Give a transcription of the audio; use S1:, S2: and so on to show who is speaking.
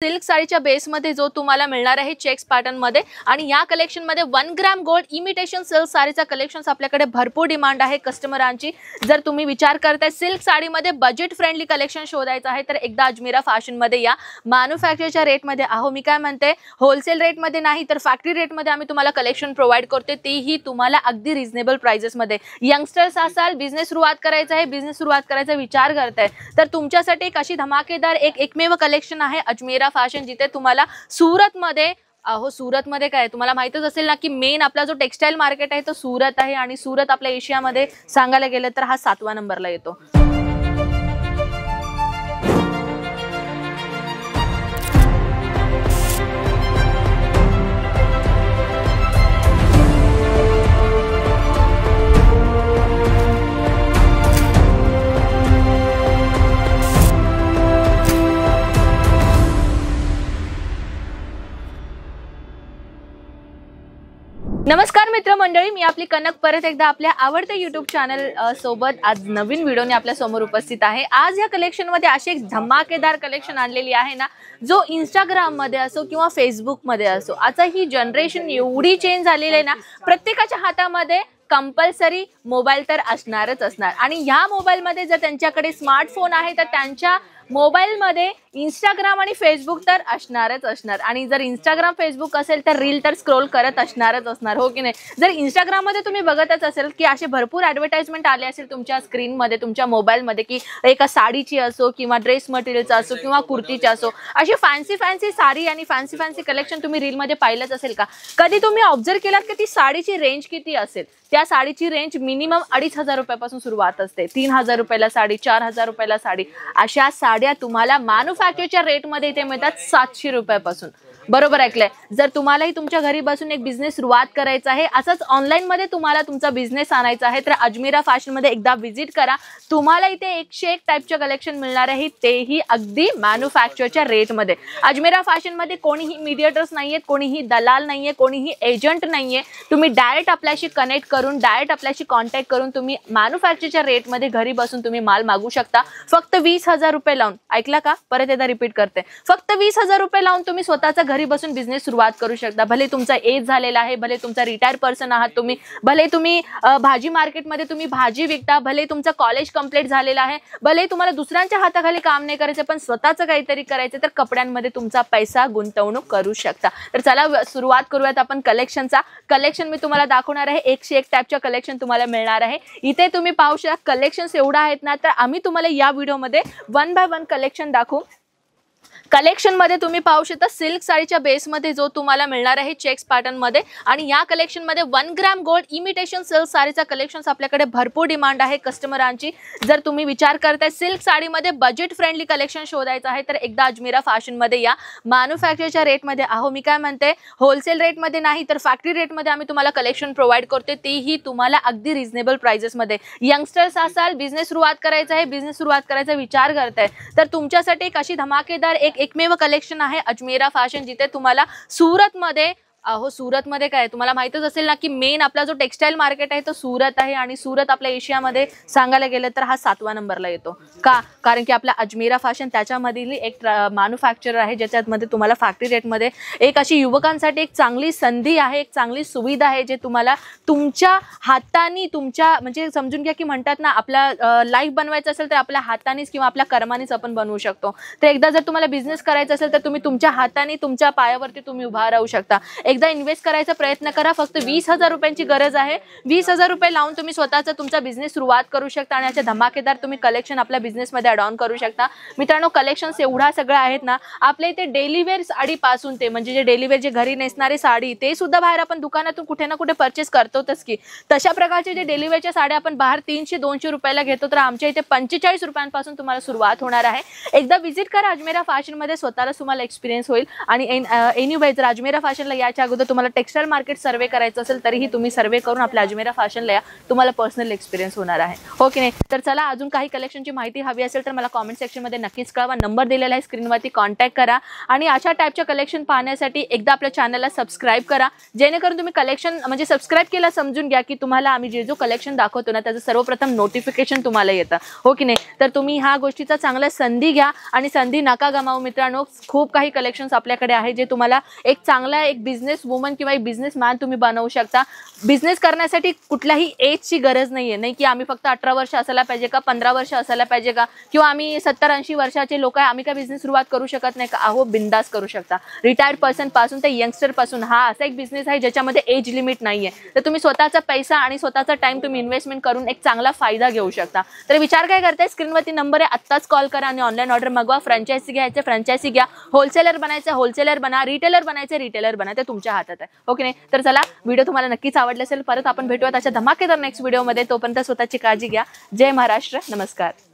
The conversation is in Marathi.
S1: सिल्क साडीच्या बेसमध्ये जो तुम्हाला मिळणार आहे चेक्स पॅटर्न मध्ये आणि या कलेक्शन मध्ये 1 ग्रॅम गोल्ड इमिटेशन सिल्क साडीचा कलेक्शन्स आपल्याकडे भरपूर डिमांड आहे कस्टमरांची। जर तुम्ही विचार करताय सिल्क साडीमध्ये बजेट फ्रेंडली कलेक्शन शोधायचं आहे तर एकदा अजमेरा फॅशन मध्ये या। मॅन्युफॅक्चरच्या रेट मध्ये आहो, मी काय म्हणते होलसेल रेट मध्ये नाही तर फॅक्टरी रेट मध्ये आम्ही तुम्हाला कलेक्शन प्रोव्हाइड करते, तेही तुम्हाला अगदी रिजनेबल प्राइसेस मध्ये। यंगस्टर्स असाल, बिझनेस सुरुवात करायचा आहे, बिझनेस सुरुवात करायचा विचार करताय तर तुमच्यासाठी एक अशी धमाकेदार एकमेव कलेक्शन आहे अजमेरा फॅशन, जिथे तुम्हाला सूरत मध्ये सूरत मध्ये काय तुम्हाला माहितच असेल ना की मेन आपला जो टेक्सटाईल मार्केट आहे तो सूरत आहे आणि सूरत आपल्या एशियामध्ये सांगायला गेलं तर हा 7व्या नंबरला येतो। नमस्कार मित्रमंडळी, मी आपली कनक परत एकदा आपल्या आवडत्या YouTube चॅनल सोबत आज नवीन व्हिडिओने आपल्या समोर उपस्थित आहे। आज या कलेक्शन मध्ये अशी एक धमाकेदार कलेक्शन आणलेली आहे ना, जो इंस्टाग्राम मध्ये असो किंवा फेसबुक मध्ये असो, आता ही जनरेशन एवढी चेंज झालेली आहे ना, प्रत्येकाच्या हातामध्ये कंपल्सरी मोबाईल तर असणारच असणार आणि ह्या मोबाईल मध्ये जर त्यांच्याकडे स्मार्टफोन आहे तर त्यांच्या मोबाईल मध्ये इंस्टाग्राम आणि फेसबुक तर असणारच असणार आणि जर इंस्टाग्राम फेसबुक असेल तर रील तर स्क्रोल करत असणारच असणार, हो की नाही। जर इंस्टाग्राम मध्ये तुम्ही बघतच असेल की असे भरपूर ॲडव्हर्टाइजमेंट आले असेल तुमच्या स्क्रीन मध्ये, तुमच्या मोबाईल मध्ये, की एका साडीची असो किंवा ड्रेस मटेरियलचा असो किंवा कुर्तीची असो, अशी फॅन्सी साडी आणि फॅन्सी कलेक्शन तुम्ही रील मध्ये पाहिलंच असेल का? कधी तुम्ही ऑब्झर्व केलात की ती साडीची रेंज किती असेल? त्या साडीची रेंज मिनिमम 2,500 रुपयापासून सुरुवात असते, 3,000 रुपयाला साडी, 4,000 रुपयाला साडी। अशा साड्या तुम्हाला मॅन्युफॅक्चरच्या रेट मध्ये इथे मिळतात 700 रुपयापासून। बरोबर ऐकलंय। जर तुम्हालाही तुमच्या घरी बसून एक बिझनेस सुरुवात करायचा आहे, असंच ऑनलाईन मध्ये तुम्हाला तुमचा बिझनेस आणायचा आहे तर अजमेरा फॅशन मध्ये एकदा विजिट करा। तुम्हाला इथे 101 टाइपचे कलेक्शन मिळणार आहे, तेही अगदी मॅन्युफॅक्चरच्या रेट मध्ये। अजमेरा फॅशन मध्ये कोणीही मीडिएटर्स नाहीयेत, कोणीही दलाल नाहीये, कोणीही एजंट नाहीये। तुम्ही डायरेक्ट आपल्याशी कनेक्ट करून, डायरेक्ट आपल्याशी कॉन्टॅक्ट करून तुम्ही मॅन्युफॅक्चरच्या रेट मध्ये घरी बसून तुम्ही माल मागू शकता। फक्त 20,000 रुपये लावून, ऐकला का? परत एकदा रिपीट करते, फक्त 20,000 रुपये लावून तुम्ही स्वतःचा घरी बसून बिझनेस सुरुवात करू शकता। भले तुमचा एज झालेला आहे, भले तुमचा रिटायर पर्सन आहात तुम्ही, भले तुम्ही भाजी मार्केटमध्ये तुम्ही भाजी विकता, भले तुमचा कॉलेज कंप्लीट झालेला आहे, भले तुम्हाला दुसऱ्यांच्या हाताखाली काम नाही करायचं पण स्वतःचं काहीतरी करायचं, तर कपड्यांमध्ये तुमचा पैसा गुंतवणूक करू शकता। तर चला सुरुवात करूयात आपण कलेक्शनचा। कलेक्शन मी तुम्हाला दाखवणार आहे, 101 टाइपच्या कलेक्शन तुम्हाला मिळणार आहे। इथे तुम्ही पाहू शकता कलेक्शन्स एवढा आहेत ना, तर आम्ही तुम्हाला या व्हिडिओमध्ये 1 बाय 1 कलेक्शन दाखवू। कलेक्शन मध्ये तुम्ही पाहू शकता सिल्क साडीच्या बेस मध्ये जो तुम्हाला मिळणार आहे चेक्स पॅटर्न मध्ये आणि या कलेक्शन मध्ये 1 ग्रॅम गोल्ड इमिटेशन सिल्क साडीचा कलेक्शन्स आपल्याकडे भरपूर डिमांड आहे कस्टमरांची। जर तुम्ही विचार करताय सिल्क साडीमध्ये बजेट फ्रेंडली कलेक्शन शोधायचं आहे तर एकदा अजमेरा फॅशन मध्ये या। मॅन्युफॅक्चरच्या रेट मध्ये आहो, मी काय म्हणते होलसेल रेट मध्ये नाही तर फॅक्टरी रेट मध्ये आम्ही तुम्हाला कलेक्शन प्रोव्हाइड करते, तेही तुम्हाला अगदी रिजनेबल प्राइसेस मध्ये। यंगस्टर्स असाल, बिझनेस सुरुवात करायचा आहे, बिझनेस सुरुवात करायचा विचार करताय तर तुमच्यासाठी एक अशी धमाकेदार एकमेव कलेक्शन आहे अजमेरा फॅशन, जिथे तुम्हाला सूरत मध्ये सूरत मध्ये काय तुम्हाला माहितच असेल ना की मेन आपला जो टेक्सटाईल मार्केट आहे तो सूरत आहे आणि सूरत आपल्या एशियामध्ये सांगायला गेलं तर हा 7व्या नंबरला येतो का? कारण की आपला अजमेरा फॅशन त्याच्यामधील एक मॅन्युफॅक्चरर आहे, ज्याच्यामध्ये तुम्हाला फॅक्टरी रेट मध्ये एक अशी युवकांसाठी एक चांगली संधी आहे, एक चांगली सुविधा आहे, जे तुम्हाला तुमच्या हाताने तुमच्या म्हणजे समजून घ्या की म्हणतात ना, आपला लाईफ बनवायचं असेल तर आपल्या हातानेच किंवा आपल्या कर्मानेच आपण बनवू शकतो। तर एकदा जर तुम्हाला बिझनेस करायचा असेल तर तुम्ही तुमच्या हाताने तुमच्या पायावरती तुम्ही उभा राहू शकता। एकदा इन्व्हेस्ट करायचा प्रयत्न करा, फक्त 20,000 रुपयांची गरज आहे। 20,000 रुपये लावून तुम्ही स्वतःचा तुमचा बिझनेस सुरुवात करू शकता आणि अशा धमाकेदार तुम्ही कलेक्शन आपल्या बिझनेस मध्ये ॲड ऑन करू शकता। मित्रांनो, कलेक्शन्स एवढा सगळं आहेत ना, आपल्या इथे डेली वेअर साडीपासून ते म्हणजे जे डेली वेअर जे घरी नेसणारी साडी, ते सुद्धा बाहेर आपण दुकानातून कुठे ना कुठे परचेस करतोच की। तशा प्रकारचे जे डेली वेअरच्या साड्या आपण बाहेर 300-200 रुपयाला घेतो, तर आमच्या इथे 45 रुपयांपासून तुम्हाला सुरुवात होणार आहे। एकदा विजिट करा अजमेरा फॅशन मध्ये, स्वतःला तुम्हाला एक्सपिरियन्स होईल। आणि एनिवे जर अजमेरा फॅशनला यायच्या अगोदर तुम्हाला टेक्सटाईल मार्केट सर्वे करायचं असेल तरीही तुम्ही सर्वे करून आपल्या अजमेरा फॅशनला या, तुम्हाला पर्सनल एक्सपिरियन्स होणार आहे, हो की नाही. तर चला, अजून काही कलेक्शनची माहिती हवी असेल तर मला कॉमेंट सेक्शनमध्ये नक्कीच कळवा. नंबर दिलेला आहे स्क्रीनवरती, कॉन्टॅक्ट करा आणि अशा टाईपच्या कलेक्शन पाहण्यासाठी एकदा आपल्या चॅनलला सबस्क्राईब करा, जेणेकरून तुम्ही कलेक्शन म्हणजे सबस्क्राईब केला समजून घ्या की तुम्हाला आम्ही जे जो कलेक्शन दाखवतो ना त्याचं सर्वप्रथम नोटिफिकेशन तुम्हाला येतं, हो की नाही. तर तुम्ही ह्या गोष्टीचा चांगला संधी घ्या आणि संधी नका गमावू मित्रांनो. खूप काही कलेक्शन्स आपल्याकडे आहे जे तुम्हाला एक चांगला एक बिझनेस वुमन किंवा एक बिझनेस मॅन तुम्ही बनवू शकता. बिझनेस करण्यासाठी कुठल्याही एजची गरज नाहीये, नाही की आम्ही फक्त 18 वर्ष असायला पाहिजे का, 15 वर्ष असायला पाहिजे का, किंवा आम्ही 70-80 वर्षाचे लोक आहे आम्ही काय बिझनेस सुरुवात करू शकत नाही का. अहो, बिंदास करू शकता. रिटायर्ड पर्सन पासून ते यंगस्टर पासून हा असा एक बिझनेस आहे ज्याच्यामध्ये एज लिमिट नाहीये. तर तुम्ही स्वतःचा पैसा आणि स्वतःचा टाइम तुम्ही इन्व्हेस्टमेंट करून एक चांगला फायदा घेऊ शकता. तर विचार काय करताय, स्क्रीनवरती नंबर आहे, आत्ताच कॉल करा आणि ऑनलाईन ऑर्डर मागवा. फ्रँचायझी घ्यायचं फ्रँचायझी घ्या, होलसेलर बनायचं होलसेलर बना, रिटेलर बनायचं रिटेलर बना, ते तुमच्या हातात आहे, ओके नाही. तर चला, व्हिडिओ तुम्हाला नक्कीच आवडला असेल. परत आपण भेटूयात अशा धमाकेदार नेक्स्ट व्हिडिओमध्ये. तोपर्यंत स्वतःची काळजी घ्या. जय महाराष्ट्र, नमस्कार.